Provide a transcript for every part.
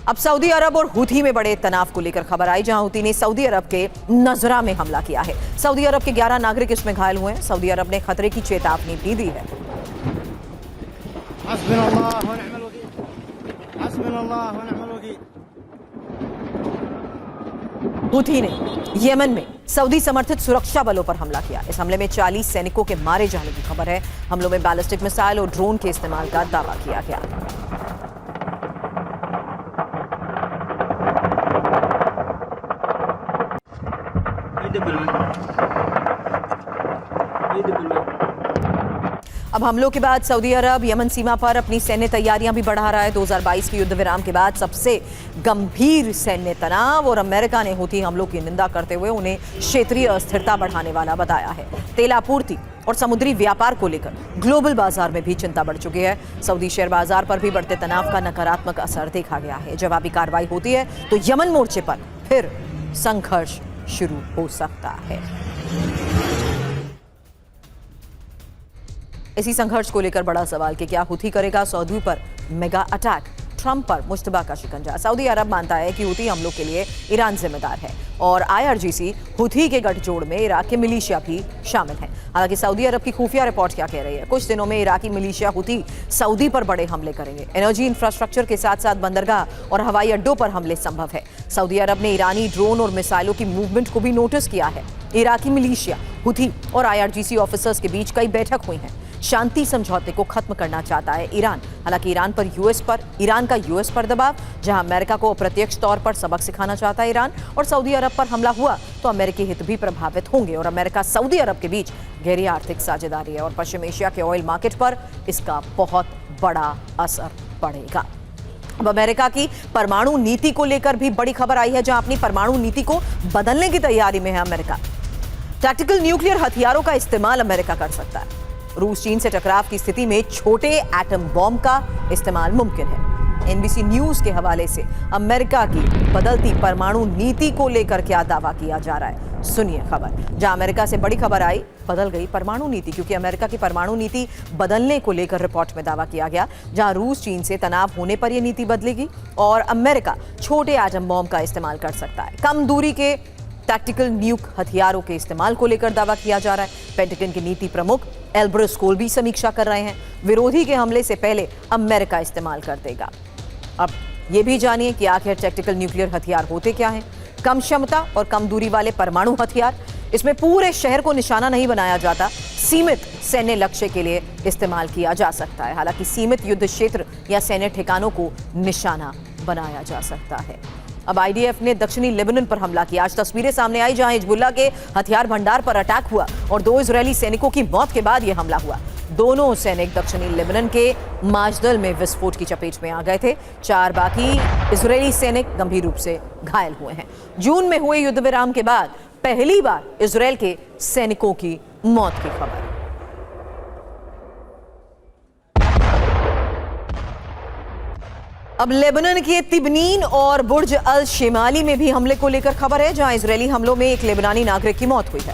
अब सऊदी अरब और हुथी में बड़े तनाव को लेकर खबर आई, जहां हुथी ने सऊदी अरब के नजरा में हमला किया है। सऊदी अरब के 11 नागरिक इसमें घायल हुए हैं। सऊदी अरब ने खतरे की चेतावनी भी दी है। हुथी ने यमन में सऊदी समर्थित सुरक्षा बलों पर हमला किया। इस हमले में 40 सैनिकों के मारे जाने की खबर है। हमलों में बैलिस्टिक मिसाइल और ड्रोन के इस्तेमाल का दावा किया गया। अब हमलों के बाद सऊदी अरब यमन सीमा पर अपनी सैन्य तैयारियां भी बढ़ा रहा है। 2022 की युद्ध विराम के बाद सबसे गंभीर सैन्य तनाव, और अमेरिका ने हुथी हमलों की निंदा करते हुए उन्हें क्षेत्रीय अस्थिरता बढ़ाने वाला बताया है। तेल आपूर्ति और समुद्री व्यापार को लेकर ग्लोबल बाजार में भी चिंता बढ़ चुकी है। सऊदी शेयर बाजार पर भी बढ़ते तनाव का नकारात्मक असर देखा गया है। जवाबी कार्रवाई होती है तो यमन मोर्चे पर फिर संघर्ष शुरू हो सकता है। इसी संघर्ष को लेकर बड़ा सवाल कि क्या हुथी करेगा सऊदी पर मेगा अटैक, ट्रंप पर मुश्तबा का शिकंजा। सऊदी अरब मानता है कि हुथी हमलों के लिए ईरान जिम्मेदार है और IRGC हुथी के गठजोड़ में इराक के मिलिशिया भी शामिल हैं। हालांकि सऊदी अरब की खुफिया रिपोर्ट क्या कह रही है? कुछ दिनों में इराकी मिलिशिया हुथी सऊदी पर बड़े हमले करेंगे। एनर्जी इंफ्रास्ट्रक्चर के साथ साथ बंदरगाह और हवाई अड्डों पर हमले संभव है। सऊदी अरब ने ईरानी ड्रोन और मिसाइलों की मूवमेंट को भी नोटिस किया है। इराकी मिलिशिया, हुथी और IRGC ऑफिसर्स के बीच कई बैठक हुई हैं। शांति समझौते को खत्म करना चाहता है ईरान। हालांकि ईरान का यूएस पर दबाव, जहां अमेरिका को अप्रत्यक्ष तौर पर सबक सिखाना चाहता है ईरान, और सऊदी अरब पर हमला हुआ तो अमेरिकी हित भी प्रभावित होंगे और अमेरिका सऊदी अरब के बीच गहरी आर्थिक साझेदारी है और पश्चिम एशिया के ऑयल मार्केट पर इसका बहुत बड़ा असर पड़ेगा। अब अमेरिका की परमाणु नीति को लेकर भी बड़ी खबर आई है, जहां अपनी परमाणु नीति को बदलने की तैयारी में है अमेरिका। टैक्टिकल न्यूक्लियर हथियारों का इस्तेमाल अमेरिका कर सकता है। रूस चीन से टकराव की स्थिति में छोटे एटम बॉम्ब का इस्तेमाल मुमकिन है। NBC न्यूज के हवाले से अमेरिका की बदलती परमाणु नीति को लेकर क्या दावा किया जा रहा है, सुनिए खबर। जहां अमेरिका से बड़ी खबर आई, बदल गई परमाणु नीति, क्योंकि अमेरिका की परमाणु नीति बदलने को लेकर रिपोर्ट में दावा किया गया। जहां रूस चीन से तनाव होने पर यह नीति बदलेगी और अमेरिका छोटे एटम बॉम्ब का इस्तेमाल कर सकता है। कम दूरी के टैक्टिकल न्यूक हथियारों के इस्तेमाल को लेकर दावा किया जा रहा है। पेंटागन के नीति प्रमुख एल्ब्रस कोल भी समीक्षा कर रहे हैं। विरोधी के हमले से पहले अमेरिका इस्तेमाल कर देगा। अब ये भी जानिए कि आखिर टैक्टिकल न्यूक्लियर हथियार होते क्या हैं। कम क्षमता और कम दूरी वाले परमाणु हथियार, इसमें पूरे शहर को निशाना नहीं बनाया जाता, सीमित सैन्य लक्ष्य के लिए इस्तेमाल किया जा सकता है। हालांकि सीमित युद्ध क्षेत्र या सैन्य ठिकानों को निशाना बनाया जा सकता है। अब IDF ने दक्षिणी लेबनान पर हमला किया। आज तस्वीरें सामने आई जहां हिजबुल्लाह के हथियार भंडार पर अटैक हुआ और 2 इजरायली सैनिकों की मौत के बाद यह हमला हुआ। दोनों सैनिक दक्षिणी लेबनान के माजदल में विस्फोट की चपेट में आ गए थे। 4 बाकी इजरायली सैनिक गंभीर रूप से घायल हुए हैं। जून में हुए युद्ध विराम के बाद पहली बार इजरायल के सैनिकों की मौत की खबर। अब लेबनान के तिबनीन और बुर्ज अल शेमाली में भी हमले को लेकर खबर है, जहां इजरायली हमलों में एक लेबनानी नागरिक की मौत हुई है।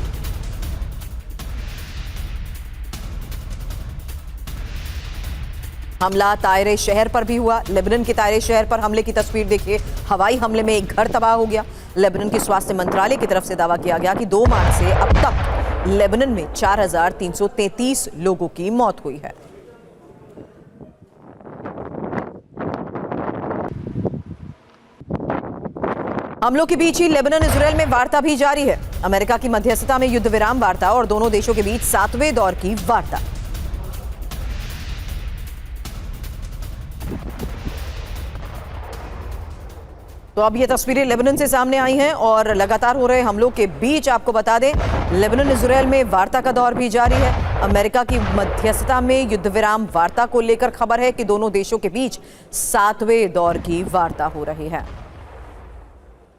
हमला तायरे शहर पर भी हुआ। लेबनान के तायरे शहर पर हमले की तस्वीर देखिए। हवाई हमले में एक घर तबाह हो गया। लेबनान के स्वास्थ्य मंत्रालय की तरफ से दावा किया गया कि 2 मार्च से अब तक लेबनान में 4333 लोगों की मौत हुई है। हमलों के बीच ही लेबनान इजरायल में वार्ता भी जारी है। अमेरिका की मध्यस्थता में युद्ध विराम वार्ता और दोनों देशों के बीच 7वें दौर की वार्ता। तो अब ये तस्वीरें लेबनान से सामने आई हैं और लगातार हो रहे हमलों के बीच आपको बता दें, लेबनान इजरायल में वार्ता का दौर भी जारी है। अमेरिका की मध्यस्थता में युद्ध विराम वार्ता को लेकर खबर है कि दोनों देशों के बीच 7वें दौर की वार्ता हो रही है।